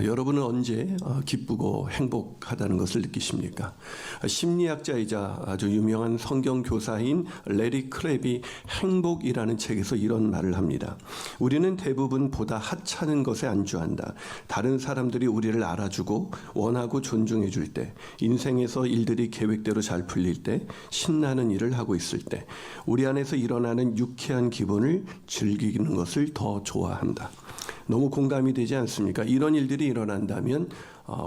여러분은 언제 기쁘고 행복하다는 것을 느끼십니까? 심리학자이자 아주 유명한 성경 교사인 레리 크랩이 행복이라는 책에서 이런 말을 합니다. 우리는 대부분 보다 하찮은 것에 안주한다. 다른 사람들이 우리를 알아주고 원하고 존중해 줄 때, 인생에서 일들이 계획대로 잘 풀릴 때, 신나는 일을 하고 있을 때, 우리 안에서 일어나는 유쾌한 기분을 즐기는 것을 더 좋아한다. 너무 공감이 되지 않습니까? 이런 일들이 일어난다면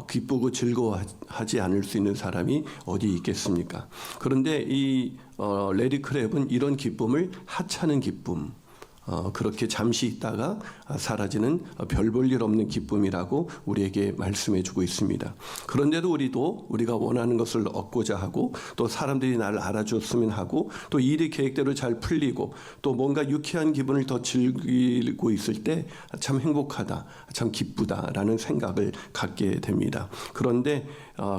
기쁘고 즐거워하지 않을 수 있는 사람이 어디 있겠습니까? 그런데 이 레리 크랩은 이런 기쁨을 하찮은 기쁨, 그렇게 잠시 있다가 사라지는 별 볼 일 없는 기쁨이라고 우리에게 말씀해 주고 있습니다. 그런데도 우리가 원하는 것을 얻고자 하고, 또 사람들이 나를 알아줬으면 하고, 또 일이 계획대로 잘 풀리고, 또 뭔가 유쾌한 기분을 더 즐기고 있을 때 참 행복하다, 참 기쁘다라는 생각을 갖게 됩니다. 그런데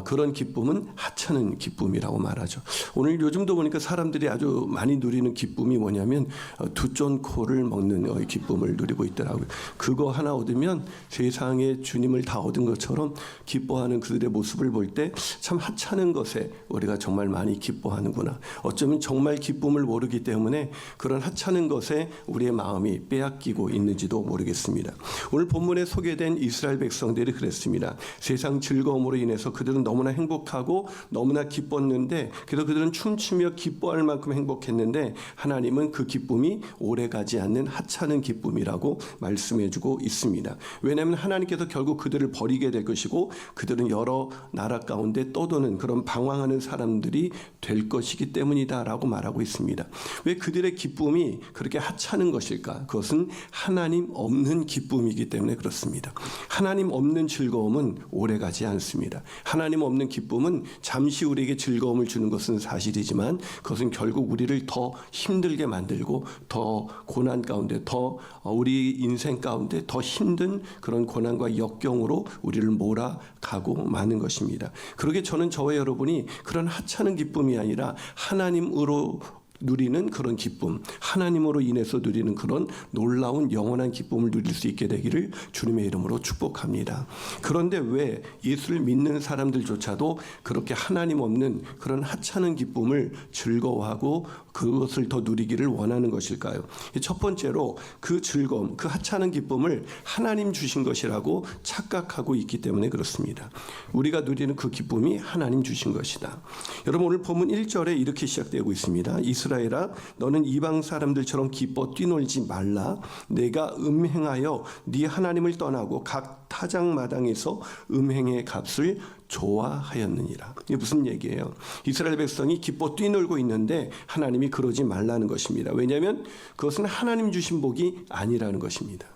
그런 기쁨은 하찮은 기쁨이라고 말하죠. 오늘 요즘도 보니까 사람들이 아주 많이 누리는 기쁨이 뭐냐면 두 쫀 코를 먹는 기쁨을 누리고 있더라고요. 그거 하나 얻으면 세상에 주님을 다 얻은 것처럼 기뻐하는 그들의 모습을 볼 때 참 하찮은 것에 우리가 정말 많이 기뻐하는구나. 어쩌면 정말 기쁨을 모르기 때문에 그런 하찮은 것에 우리의 마음이 빼앗기고 있는지도 모르겠습니다. 오늘 본문에 소개된 이스라엘 백성들이 그랬습니다. 세상 즐거움으로 인해서 그들은 너무나 행복하고 너무나 기뻤는데, 그래서 그들은 춤추며 기뻐할 만큼 행복했는데 하나님은 그 기쁨이 오래가지 않는 하찮은 기쁨이라고 말씀해주고 있습니다. 왜냐하면 하나님께서 결국 그들을 버리게 될 것이고, 그들은 여러 나라 가운데 떠도는 그런 방황하는 사람들이 될 것이기 때문이다라고 말하고 있습니다. 왜 그들의 기쁨이 그렇게 하찮은 것일까? 그것은 하나님 없는 기쁨이기 때문에 그렇습니다. 하나님 없는 즐거움은 오래가지 않습니다. 하나님 없는 기쁨은 잠시 우리에게 즐거움을 주는 것은 사실이지만, 그것은 결국 우리를 더 힘들게 만들고 더 고난 가운데, 더 우리 인생 가운데 더 힘든 그런 고난과 역경으로 우리를 몰아가고 마는 것입니다. 그러게 저는 저와 여러분이 그런 하찮은 기쁨이 아니라 하나님으로 누리는 그런 기쁨, 하나님으로 인해서 누리는 그런 놀라운 영원한 기쁨을 누릴 수 있게 되기를 주님의 이름으로 축복합니다. 그런데 왜 예수를 믿는 사람들조차도 그렇게 하나님 없는 그런 하찮은 기쁨을 즐거워하고 그것을 더 누리기를 원하는 것일까요? 첫 번째로 그 즐거움, 그 하찮은 기쁨을 하나님 주신 것이라고 착각하고 있기 때문에 그렇습니다. 우리가 누리는 그 기쁨이 하나님 주신 것이다. 여러분, 오늘 본문 1절에 이렇게 시작되고 있습니다. 이스라엘아, 너는 이방 사람들처럼 기뻐 뛰놀지 말라. 내가 음행하여 네 하나님을 떠나고 각 타작마당에서 음행의 값을 좋아하였느니라. 이게 무슨 얘기예요? 이스라엘 백성이 기뻐 뛰놀고 있는데 하나님이 그러지 말라는 것입니다. 왜냐하면 그것은 하나님 주신 복이 아니라는 것입니다.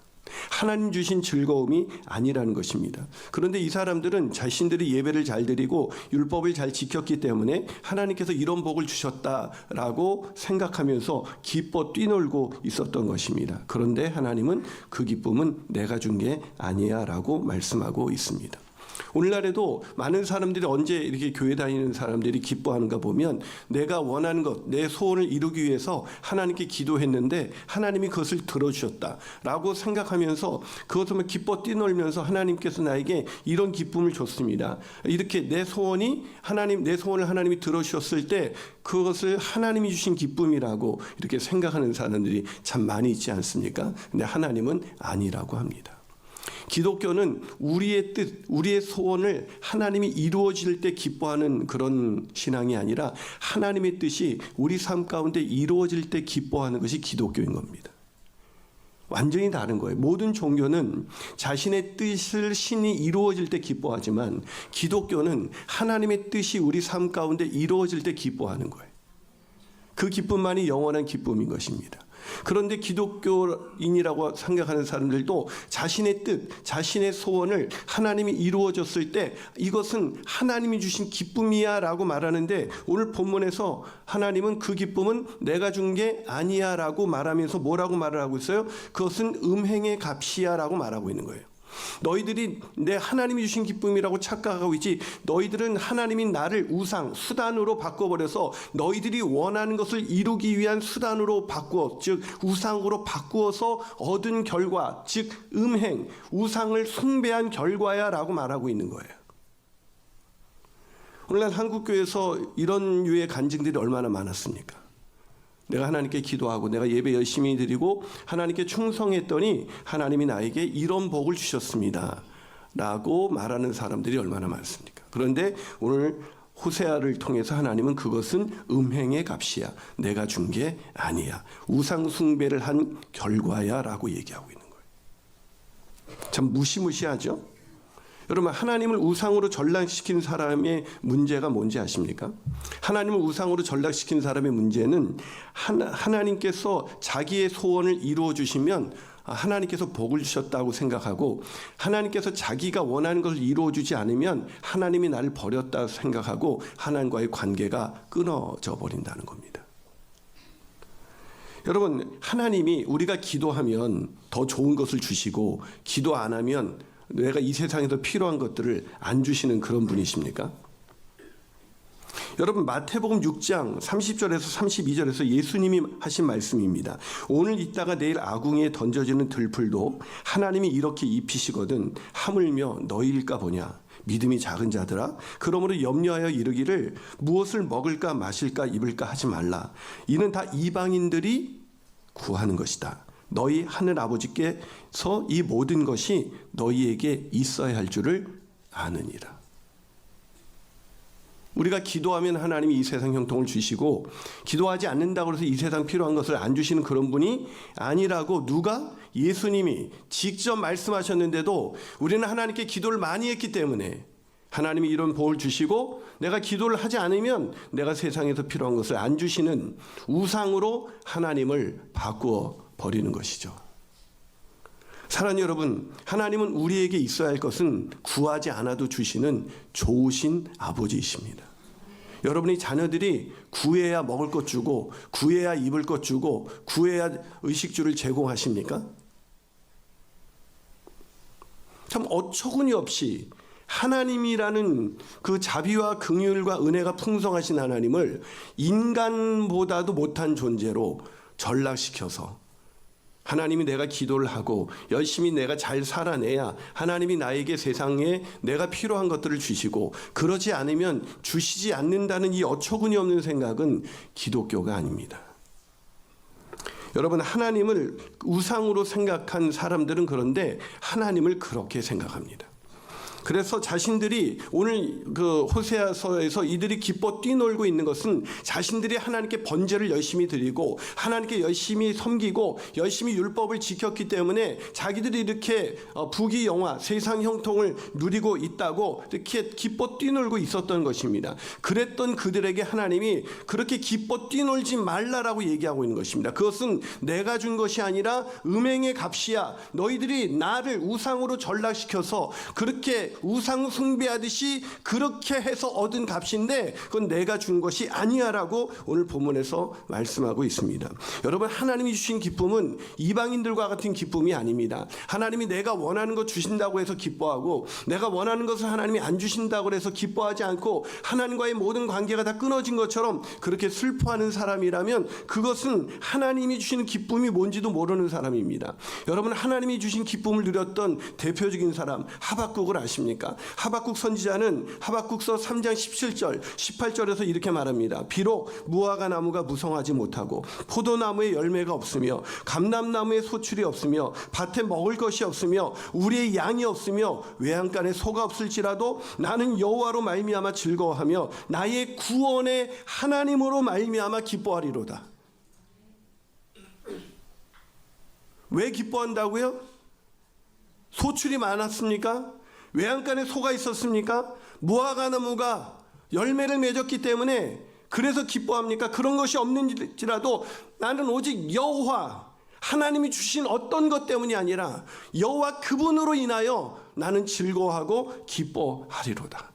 하나님 주신 즐거움이 아니라는 것입니다. 그런데 이 사람들은 자신들이 예배를 잘 드리고 율법을 잘 지켰기 때문에 하나님께서 이런 복을 주셨다라고 생각하면서 기뻐 뛰놀고 있었던 것입니다. 그런데 하나님은 그 기쁨은 내가 준 게 아니야 라고 말씀하고 있습니다. 오늘날에도 많은 사람들이 언제 이렇게 교회 다니는 사람들이 기뻐하는가 보면, 내가 원하는 것, 내 소원을 이루기 위해서 하나님께 기도했는데 하나님이 그것을 들어주셨다라고 생각하면서 그것을 기뻐 뛰놀면서 하나님께서 나에게 이런 기쁨을 줬습니다. 이렇게 내 소원을 하나님이 들어주셨을 때 그것을 하나님이 주신 기쁨이라고 이렇게 생각하는 사람들이 참 많이 있지 않습니까? 근데 하나님은 아니라고 합니다. 기독교는 우리의 뜻, 우리의 소원을 하나님이 이루어질 때 기뻐하는 그런 신앙이 아니라 하나님의 뜻이 우리 삶 가운데 이루어질 때 기뻐하는 것이 기독교인 겁니다. 완전히 다른 거예요. 모든 종교는 자신의 뜻을 신이 이루어질 때 기뻐하지만, 기독교는 하나님의 뜻이 우리 삶 가운데 이루어질 때 기뻐하는 거예요. 그 기쁨만이 영원한 기쁨인 것입니다. 그런데 기독교인이라고 생각하는 사람들도 자신의 뜻, 자신의 소원을 하나님이 이루어졌을 때 이것은 하나님이 주신 기쁨이야 라고 말하는데, 오늘 본문에서 하나님은 그 기쁨은 내가 준 게 아니야 라고 말하면서 뭐라고 말을 하고 있어요? 그것은 음행의 값이야 라고 말하고 있는 거예요. 너희들이 내 하나님이 주신 기쁨이라고 착각하고 있지, 너희들은 하나님이 나를 우상, 수단으로 바꿔버려서 너희들이 원하는 것을 이루기 위한 수단으로 바꾸어, 즉 우상으로 바꾸어서 얻은 결과, 즉 음행, 우상을 숭배한 결과야 라고 말하고 있는 거예요. 오늘날 한국교회에서 이런 류의 간증들이 얼마나 많았습니까? 내가 하나님께 기도하고 내가 예배 열심히 드리고 하나님께 충성했더니 하나님이 나에게 이런 복을 주셨습니다 라고 말하는 사람들이 얼마나 많습니까? 그런데 오늘 호세아를 통해서 하나님은 그것은 음행의 값이야, 내가 준 게 아니야, 우상 숭배를 한 결과야 라고 얘기하고 있는 거예요. 참 무시무시하죠? 여러분, 하나님을 우상으로 전락시킨 사람의 문제가 뭔지 아십니까? 하나님을 우상으로 전락시킨 사람의 문제는 하나님께서 자기의 소원을 이루어 주시면 하나님께서 복을 주셨다고 생각하고, 하나님께서 자기가 원하는 것을 이루어 주지 않으면 하나님이 나를 버렸다고 생각하고 하나님과의 관계가 끊어져 버린다는 겁니다. 여러분, 하나님이 우리가 기도하면 더 좋은 것을 주시고 기도 안 하면 내가 이 세상에서 필요한 것들을 안 주시는 그런 분이십니까? 여러분, 마태복음 6장 30절에서 32절에서 예수님이 하신 말씀입니다. 오늘 있다가 내일 아궁이에 던져지는 들풀도 하나님이 이렇게 입히시거든 하물며 너희일까 보냐. 믿음이 작은 자들아, 그러므로 염려하여 이르기를 무엇을 먹을까 마실까 입을까 하지 말라. 이는 다 이방인들이 구하는 것이다. 너희 하늘 아버지께서 이 모든 것이 너희에게 있어야 할 줄을 아느니라. 우리가 기도하면 하나님이 이 세상 형통을 주시고, 기도하지 않는다고 해서 이 세상 필요한 것을 안 주시는 그런 분이 아니라고 누가? 예수님이 직접 말씀하셨는데도 우리는 하나님께 기도를 많이 했기 때문에 하나님이 이런 복을 주시고 내가 기도를 하지 않으면 내가 세상에서 필요한 것을 안 주시는 우상으로 하나님을 바꾸어 버리는 것이죠. 사랑하는 여러분, 하나님은 우리에게 있어야 할 것은 구하지 않아도 주시는 좋으신 아버지이십니다. 여러분의 자녀들이 구해야 먹을 것 주고 구해야 입을 것 주고 구해야 의식주를 제공하십니까? 참 어처구니 없이 하나님이라는 그 자비와 긍휼과 은혜가 풍성하신 하나님을 인간보다도 못한 존재로 전락시켜서, 하나님이 내가 기도를 하고 열심히 내가 잘 살아내야 하나님이 나에게 세상에 내가 필요한 것들을 주시고, 그러지 않으면 주시지 않는다는 이 어처구니 없는 생각은 기독교가 아닙니다. 여러분, 하나님을 우상으로 생각한 사람들은 그런데 하나님을 그렇게 생각합니다. 그래서 자신들이 오늘 그 호세아서에서 이들이 기뻐 뛰놀고 있는 것은 자신들이 하나님께 번제를 열심히 드리고 하나님께 열심히 섬기고 열심히 율법을 지켰기 때문에 자기들이 이렇게 부귀영화, 세상 형통을 누리고 있다고 이렇게 기뻐 뛰놀고 있었던 것입니다. 그랬던 그들에게 하나님이 그렇게 기뻐 뛰놀지 말라라고 얘기하고 있는 것입니다. 그것은 내가 준 것이 아니라 음행의 값이야. 너희들이 나를 우상으로 전락시켜서 그렇게 우상 숭배하듯이 그렇게 해서 얻은 값인데 그건 내가 준 것이 아니야 라고 오늘 본문에서 말씀하고 있습니다. 여러분, 하나님이 주신 기쁨은 이방인들과 같은 기쁨이 아닙니다. 하나님이 내가 원하는 것 주신다고 해서 기뻐하고 내가 원하는 것을 하나님이 안 주신다고 해서 기뻐하지 않고 하나님과의 모든 관계가 다 끊어진 것처럼 그렇게 슬퍼하는 사람이라면 그것은 하나님이 주시는 기쁨이 뭔지도 모르는 사람입니다. 여러분, 하나님이 주신 기쁨을 누렸던 대표적인 사람 하박국을 아십니까? 하박국 선지자는 하박국서 3장 17절 18절에서 이렇게 말합니다. 비록 무화과 나무가 무성하지 못하고 포도나무에 열매가 없으며 감람나무에 소출이 없으며 밭에 먹을 것이 없으며 우리의 양이 없으며 외양간에 소가 없을지라도 나는 여호와로 말미암아 즐거워하며 나의 구원의 하나님으로 말미암아 기뻐하리로다. 왜 기뻐한다고요? 소출이 많았습니까? 외양간에 소가 있었습니까? 무화과 나무가 열매를 맺었기 때문에 그래서 기뻐합니까? 그런 것이 없는지라도 나는 오직 여호와 하나님이 주신 어떤 것 때문이 아니라 여호와 그분으로 인하여 나는 즐거워하고 기뻐하리로다.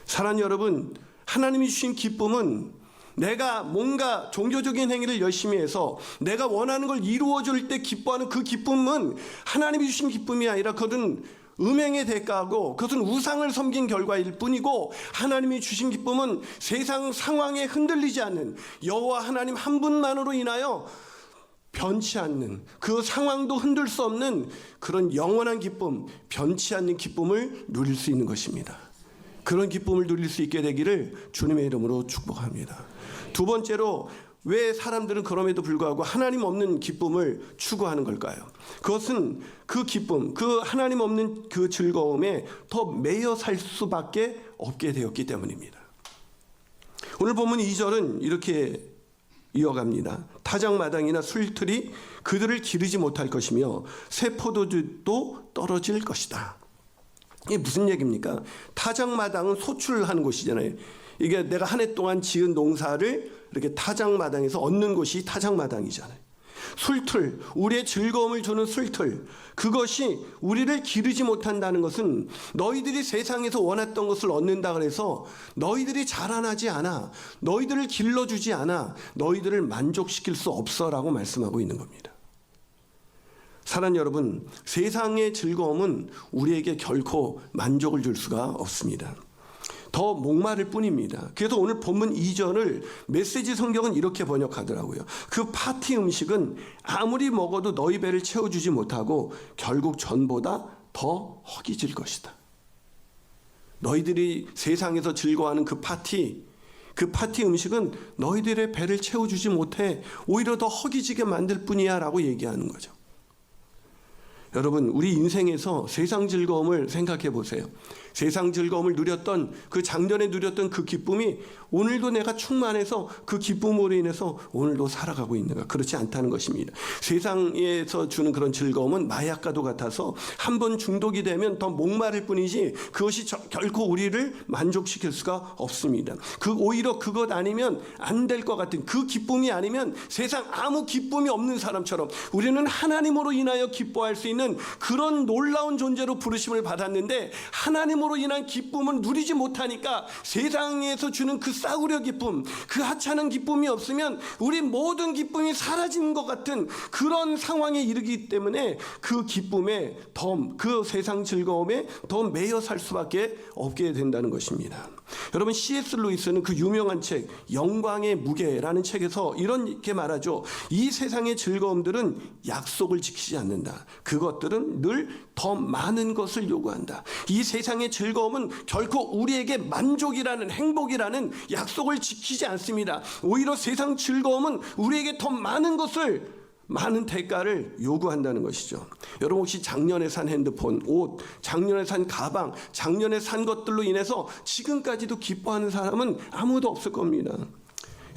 사랑하는 여러분, 하나님이 주신 기쁨은 내가 뭔가 종교적인 행위를 열심히 해서 내가 원하는 걸 이루어줄 때 기뻐하는 그 기쁨은 하나님이 주신 기쁨이 아니라 그것은 음행의 대가고 그것은 우상을 섬긴 결과일 뿐이고, 하나님이 주신 기쁨은 세상 상황에 흔들리지 않는 여호와 하나님 한 분만으로 인하여 변치 않는, 그 상황도 흔들 수 없는 그런 영원한 기쁨, 변치 않는 기쁨을 누릴 수 있는 것입니다. 그런 기쁨을 누릴 수 있게 되기를 주님의 이름으로 축복합니다. 두 번째로, 왜 사람들은 그럼에도 불구하고 하나님 없는 기쁨을 추구하는 걸까요? 그것은 그 기쁨, 그 하나님 없는 그 즐거움에 더 매여 살 수밖에 없게 되었기 때문입니다. 오늘 본문 2절은 이렇게 이어갑니다. 타작마당이나 술틀이 그들을 기르지 못할 것이며 새 포도주도 떨어질 것이다. 이게 무슨 얘기입니까? 타작마당은 소출하는 곳이잖아요. 이게 내가 한 해 동안 지은 농사를 이렇게 타작마당에서 얻는 곳이 타작마당이잖아요. 술틀, 우리의 즐거움을 주는 술틀, 그것이 우리를 기르지 못한다는 것은 너희들이 세상에서 원했던 것을 얻는다 그래서 너희들이 자라나지 않아, 너희들을 길러주지 않아, 너희들을 만족시킬 수 없어라고 말씀하고 있는 겁니다. 사랑하는 여러분, 세상의 즐거움은 우리에게 결코 만족을 줄 수가 없습니다. 더 목마를 뿐입니다. 그래서 오늘 본문 2절을 메시지 성경은 이렇게 번역하더라고요. 그 파티 음식은 아무리 먹어도 너희 배를 채워주지 못하고 결국 전보다 더 허기질 것이다. 너희들이 세상에서 즐거워하는 그 파티 음식은 너희들의 배를 채워주지 못해 오히려 더 허기지게 만들 뿐이야 라고 얘기하는 거죠. 여러분, 우리 인생에서 세상 즐거움을 생각해 보세요. 세상 즐거움을 누렸던 그 작년에 누렸던 그 기쁨이 오늘도 내가 충만해서 그 기쁨으로 인해서 오늘도 살아가고 있는가? 그렇지 않다는 것입니다. 세상에서 주는 그런 즐거움은 마약과도 같아서 한 번 중독이 되면 더 목마를 뿐이지 그것이 결코 우리를 만족시킬 수가 없습니다. 오히려 그것 아니면 안 될 것 같은, 그 기쁨이 아니면 세상 아무 기쁨이 없는 사람처럼 우리는 하나님으로 인하여 기뻐할 수 있는 그런 놀라운 존재로 부르심을 받았는데, 하나님으로 인한 기쁨을 누리지 못하니까 세상에서 주는 그 싸구려 기쁨, 그 하찮은 기쁨이 없으면 우리 모든 기쁨이 사라지는 것 같은 그런 상황에 이르기 때문에 그 기쁨에 그 세상 즐거움에 더 매여 살 수밖에 없게 된다는 것입니다. 여러분, C.S. 루이스는 그 유명한 책 영광의 무게라는 책에서 이렇게 말하죠. 이 세상의 즐거움들은 약속을 지키지 않는다. 그것들은 늘 더 많은 것을 요구한다. 이 세상의 즐거움은 결코 우리에게 만족이라는, 행복이라는 약속을 지키지 않습니다. 오히려 세상 즐거움은 우리에게 더 많은 것을, 많은 대가를 요구한다는 것이죠. 여러분, 혹시 작년에 산 핸드폰, 옷, 작년에 산 가방, 작년에 산 것들로 인해서 지금까지도 기뻐하는 사람은 아무도 없을 겁니다.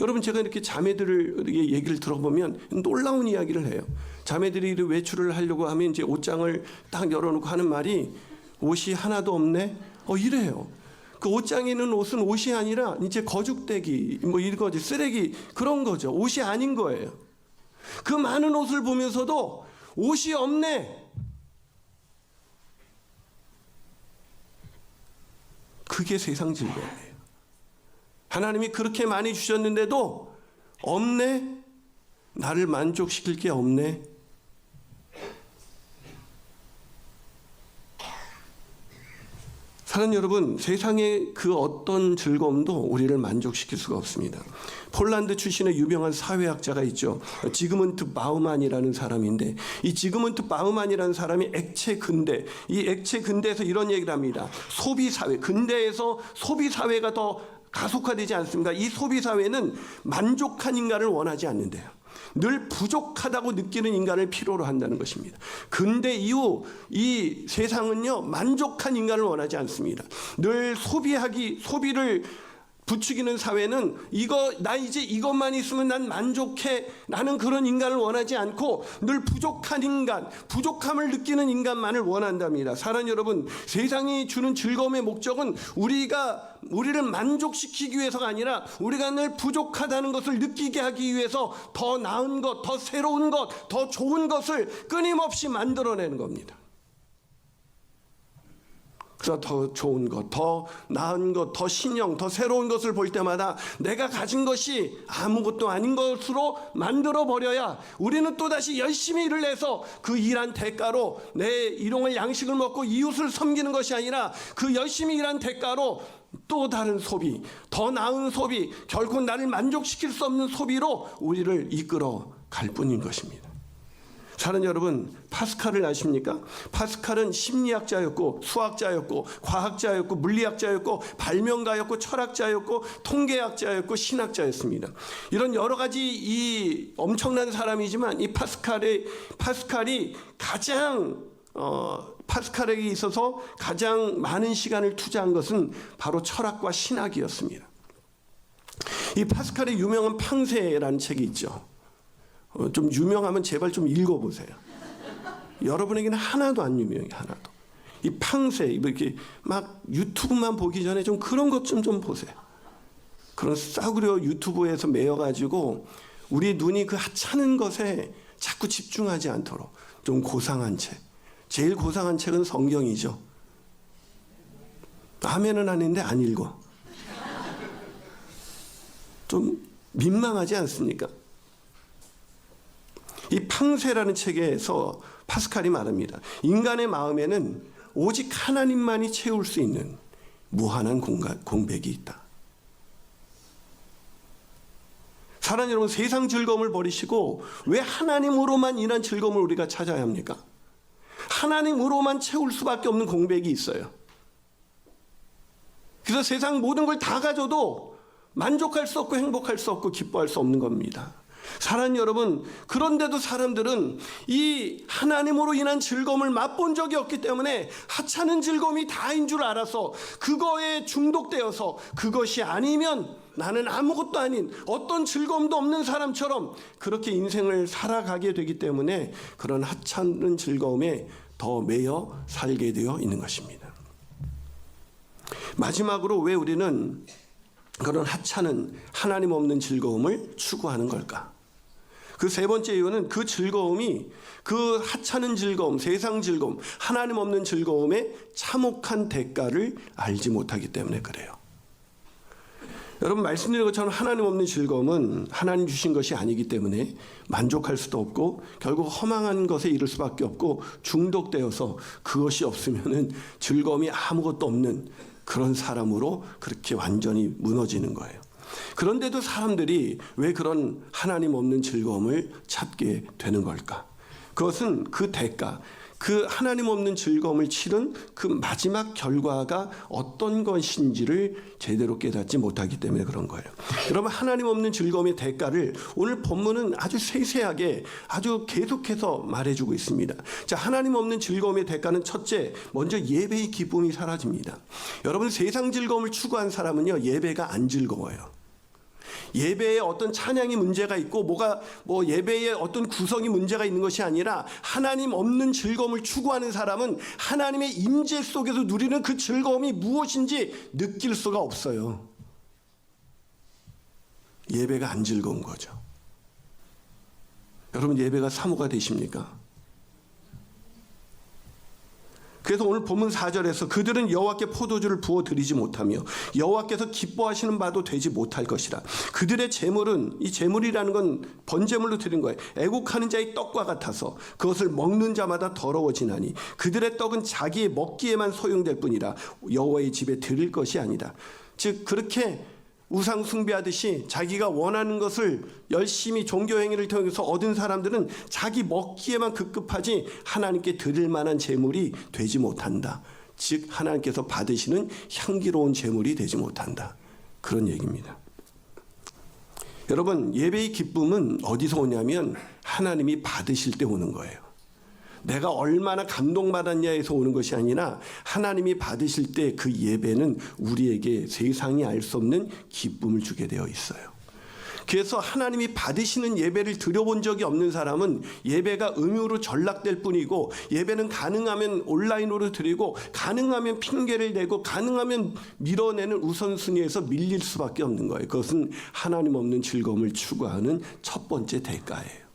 여러분, 제가 이렇게 자매들에게 얘기를 들어보면 놀라운 이야기를 해요. 자매들이 외출을 하려고 하면 이제 옷장을 딱 열어놓고 하는 말이 옷이 하나도 없네? 이래요. 그 옷장에 있는 옷은 옷이 아니라 이제 거죽대기, 이거지, 쓰레기, 그런 거죠. 옷이 아닌 거예요. 그 많은 옷을 보면서도 옷이 없네. 그게 세상 즐거움이에요. 하나님이 그렇게 많이 주셨는데도 없네? 나를 만족시킬 게 없네? 사랑하는 여러분, 세상의 그 어떤 즐거움도 우리를 만족시킬 수가 없습니다. 폴란드 출신의 유명한 사회학자가 있죠. 지그문트 바우만이라는 사람인데, 이 지그문트 바우만이라는 사람이 액체 근대, 이 액체 근대에서 이런 얘기를 합니다. 소비사회, 근대에서 소비사회가 더 가속화되지 않습니다. 이 소비사회는 만족한 인간을 원하지 않는데요. 늘 부족하다고 느끼는 인간을 필요로 한다는 것입니다. 근대 이후 이 세상은요, 만족한 인간을 원하지 않습니다. 늘 소비를 부추기는 사회는 나 이제 이것만 있으면 난 만족해, 나는 그런 인간을 원하지 않고 늘 부족한 인간, 부족함을 느끼는 인간만을 원한답니다. 사랑하는 여러분, 세상이 주는 즐거움의 목적은 우리를 만족시키기 위해서가 아니라 우리가 늘 부족하다는 것을 느끼게 하기 위해서 더 나은 것, 더 새로운 것, 더 좋은 것을 끊임없이 만들어내는 겁니다. 그래서 더 좋은 것, 더 나은 것, 더 신형, 더 새로운 것을 볼 때마다 내가 가진 것이 아무것도 아닌 것으로 만들어 버려야 우리는 또다시 열심히 일을 해서 그 일한 대가로 내 일용할 양식을 먹고 이웃을 섬기는 것이 아니라 그 열심히 일한 대가로 또 다른 소비, 더 나은 소비, 결코 나를 만족시킬 수 없는 소비로 우리를 이끌어 갈 뿐인 것입니다. 사랑하는 여러분, 파스칼을 아십니까? 파스칼은 심리학자였고 수학자였고 과학자였고 물리학자였고 발명가였고 철학자였고 통계학자였고 신학자였습니다. 이런 여러 가지 이 엄청난 사람이지만 이 파스칼이 파스칼에게 있어서 가장 많은 시간을 투자한 것은 바로 철학과 신학이었습니다. 이 파스칼의 유명한 팡세라는 책이 있죠. 좀 유명하면 제발 좀 읽어보세요. 여러분에게는 하나도 안 유명해요. 하나도. 이 팡세 이렇게 막 유튜브만 보기 전에 좀 그런 것 좀 보세요. 그런 싸구려 유튜브에서 매여가지고 우리 눈이 그 하찮은 것에 자꾸 집중하지 않도록 좀 고상한 책. 제일 고상한 책은 성경이죠. 아멘은 하는데 안 읽어. 좀 민망하지 않습니까? 이 팡세라는 책에서 파스칼이 말합니다. 인간의 마음에는 오직 하나님만이 채울 수 있는 무한한 공백이 있다. 사랑하는 여러분, 세상 즐거움을 버리시고 왜 하나님으로만 인한 즐거움을 우리가 찾아야 합니까? 하나님으로만 채울 수밖에 없는 공백이 있어요. 그래서 세상 모든 걸 다 가져도 만족할 수 없고 행복할 수 없고 기뻐할 수 없는 겁니다. 사랑하는 여러분, 그런데도 사람들은 이 하나님으로 인한 즐거움을 맛본 적이 없기 때문에 하찮은 즐거움이 다인 줄 알아서 그거에 중독되어서 그것이 아니면 나는 아무것도 아닌 어떤 즐거움도 없는 사람처럼 그렇게 인생을 살아가게 되기 때문에 그런 하찮은 즐거움에 더 매여 살게 되어 있는 것입니다. 마지막으로 왜 우리는 그런 하찮은 하나님 없는 즐거움을 추구하는 걸까? 그 세 번째 이유는 그 즐거움이 그 하찮은 즐거움, 세상 즐거움, 하나님 없는 즐거움의 참혹한 대가를 알지 못하기 때문에 그래요. 여러분, 말씀드린 것처럼 하나님 없는 즐거움은 하나님 주신 것이 아니기 때문에 만족할 수도 없고 결국 허망한 것에 이를 수밖에 없고 중독되어서 그것이 없으면은 즐거움이 아무것도 없는 그런 사람으로 그렇게 완전히 무너지는 거예요. 그런데도 사람들이 왜 그런 하나님 없는 즐거움을 찾게 되는 걸까? 그것은 그 대가, 그 하나님 없는 즐거움을 치른 그 마지막 결과가 어떤 것인지를 제대로 깨닫지 못하기 때문에 그런 거예요. 여러분, 하나님 없는 즐거움의 대가를 오늘 본문은 아주 세세하게 아주 계속해서 말해주고 있습니다. 자, 하나님 없는 즐거움의 대가는 첫째, 먼저 예배의 기쁨이 사라집니다. 여러분, 세상 즐거움을 추구한 사람은요, 예배가 안 즐거워요. 예배에 어떤 찬양이 문제가 있고 예배에 어떤 구성이 문제가 있는 것이 아니라 하나님 없는 즐거움을 추구하는 사람은 하나님의 임재 속에서 누리는 그 즐거움이 무엇인지 느낄 수가 없어요. 예배가 안 즐거운 거죠. 여러분, 예배가 사모가 되십니까? 그래서 오늘 본문 4절에서 그들은 여호와께 포도주를 부어드리지 못하며 여호와께서 기뻐하시는 바도 되지 못할 것이라. 그들의 재물은, 이 재물이라는 건 번제물로 드린 거예요. 애국하는 자의 떡과 같아서 그것을 먹는 자마다 더러워지나니 그들의 떡은 자기의 먹기에만 소용될 뿐이라 여호와의 집에 드릴 것이 아니다. 즉, 그렇게 우상 숭배하듯이 자기가 원하는 것을 열심히 종교 행위를 통해서 얻은 사람들은 자기 먹기에만 급급하지 하나님께 드릴 만한 재물이 되지 못한다. 즉, 하나님께서 받으시는 향기로운 재물이 되지 못한다. 그런 얘기입니다. 여러분, 예배의 기쁨은 어디서 오냐면 하나님이 받으실 때 오는 거예요. 내가 얼마나 감동받았냐에서 오는 것이 아니라 하나님이 받으실 때 그 예배는 우리에게 세상이 알 수 없는 기쁨을 주게 되어 있어요. 그래서 하나님이 받으시는 예배를 드려본 적이 없는 사람은 예배가 의무로 전락될 뿐이고 예배는 가능하면 온라인으로 드리고 가능하면 핑계를 대고 가능하면 밀어내는 우선순위에서 밀릴 수밖에 없는 거예요. 그것은 하나님 없는 즐거움을 추구하는 첫 번째 대가예요.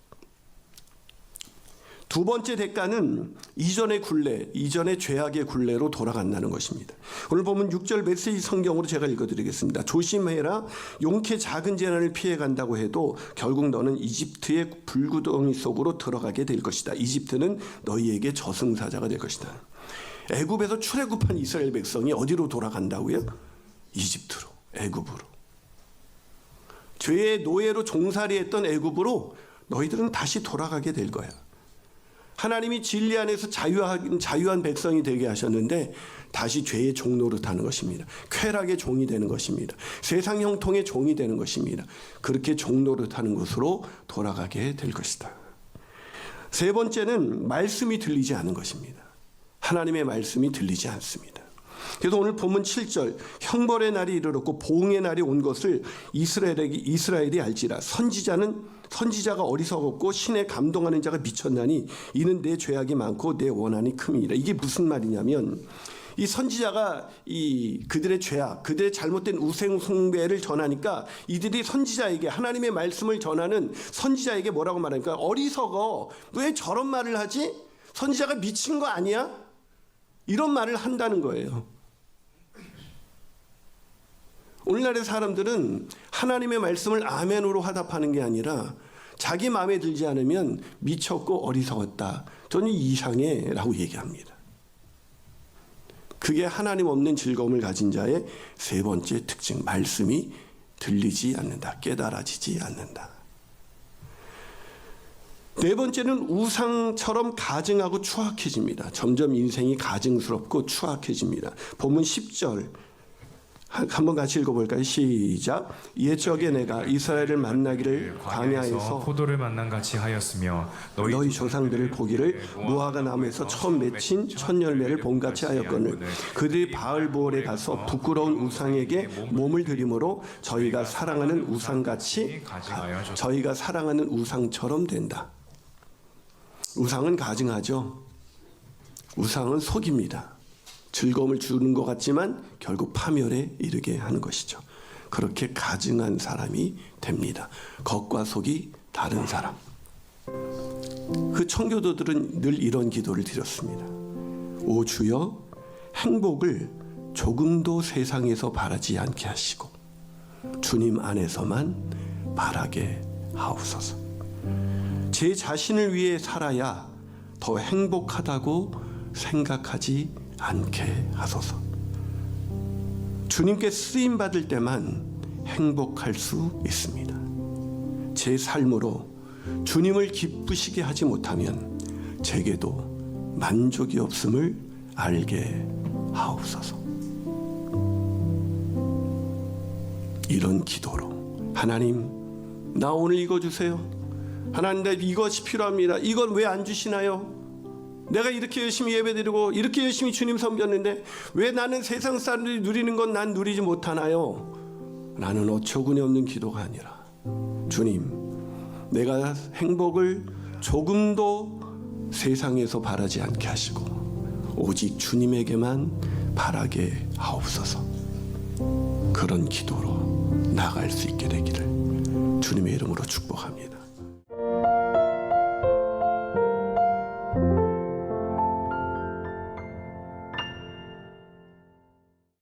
두 번째 대가는 이전의 굴레, 이전의 죄악의 굴레로 돌아간다는 것입니다. 오늘 보면 6절 메시지 성경으로 제가 읽어드리겠습니다. 조심해라. 용케 작은 재난을 피해간다고 해도 결국 너는 이집트의 불구덩이 속으로 들어가게 될 것이다. 이집트는 너희에게 저승사자가 될 것이다. 애굽에서 출애굽한 이스라엘 백성이 어디로 돌아간다고요? 이집트로, 애굽으로. 죄의 노예로 종살이했던 애굽으로 너희들은 다시 돌아가게 될 거야. 하나님이 진리 안에서 자유한 백성이 되게 하셨는데 다시 죄의 종노릇하는 것입니다. 쾌락의 종이 되는 것입니다. 세상 형통의 종이 되는 것입니다. 그렇게 종노릇하는 곳으로 돌아가게 될 것이다. 세 번째는 말씀이 들리지 않는 것입니다. 하나님의 말씀이 들리지 않습니다. 그래서 오늘 본문 7절 형벌의 날이 이르렀고 보응의 날이 온 것을 이스라엘이 알지라. 선지자가 어리석었고 신에 감동하는 자가 미쳤나니 이는 내 죄악이 많고 내 원한이 큼이니라. 이게 무슨 말이냐면 이 선지자가 그들의 죄악, 그들의 잘못된 우상 숭배를 전하니까 이들이 선지자에게 하나님의 말씀을 전하는 선지자에게 뭐라고 말하니까 어리석어. 왜 저런 말을 하지? 선지자가 미친 거 아니야? 이런 말을 한다는 거예요. 오늘날의 사람들은 하나님의 말씀을 아멘으로 화답하는 게 아니라 자기 마음에 들지 않으면 미쳤고 어리석었다. 저는 이상해 라고 얘기합니다. 그게 하나님 없는 즐거움을 가진 자의 세 번째 특징. 말씀이 들리지 않는다. 깨달아지지 않는다. 네 번째는 우상처럼 가증하고 추악해집니다. 점점 인생이 가증스럽고 추악해집니다. 본문 10절 한번 같이 읽어볼까요? 시작. 옛적에 내가 이스라엘을 만나기를 광야에서 포도를 만난 같이 하였으며 너희 조상들을 보기를 무화과 나무에서 처음 맺힌 첫 열매를 본같이 하였거늘 그들이 바알보올에 가서 부끄러운 우상에게 몸을 드림으로 저희가 사랑하는 우상처럼 된다. 우상은 가증하죠. 우상은 속입니다. 즐거움을 주는 것 같지만 결국 파멸에 이르게 하는 것이죠. 그렇게 가증한 사람이 됩니다. 겉과 속이 다른 사람. 그 청교도들은 늘 이런 기도를 드렸습니다. 오 주여, 행복을 조금도 세상에서 바라지 않게 하시고 주님 안에서만 바라게 하옵소서. 제 자신을 위해 살아야 더 행복하다고 생각하지 않게 하소서. 주님께 쓰임 받을 때만 행복할 수 있습니다. 제 삶으로 주님을 기쁘시게 하지 못하면 제게도 만족이 없음을 알게 하옵소서. 이런 기도로 하나님, 나 오늘 이거 주세요. 하나님, 나 이것이 필요합니다. 이건 왜 안 주시나요? 내가 이렇게 열심히 예배드리고 이렇게 열심히 주님 섬겼는데 왜 나는 세상 사람들이 누리는 건 난 누리지 못하나요? 나는 어처구니 없는 기도가 아니라 주님, 내가 행복을 조금도 세상에서 바라지 않게 하시고 오직 주님에게만 바라게 하옵소서. 그런 기도로 나아갈 수 있게 되기를 주님의 이름으로 축복합니다.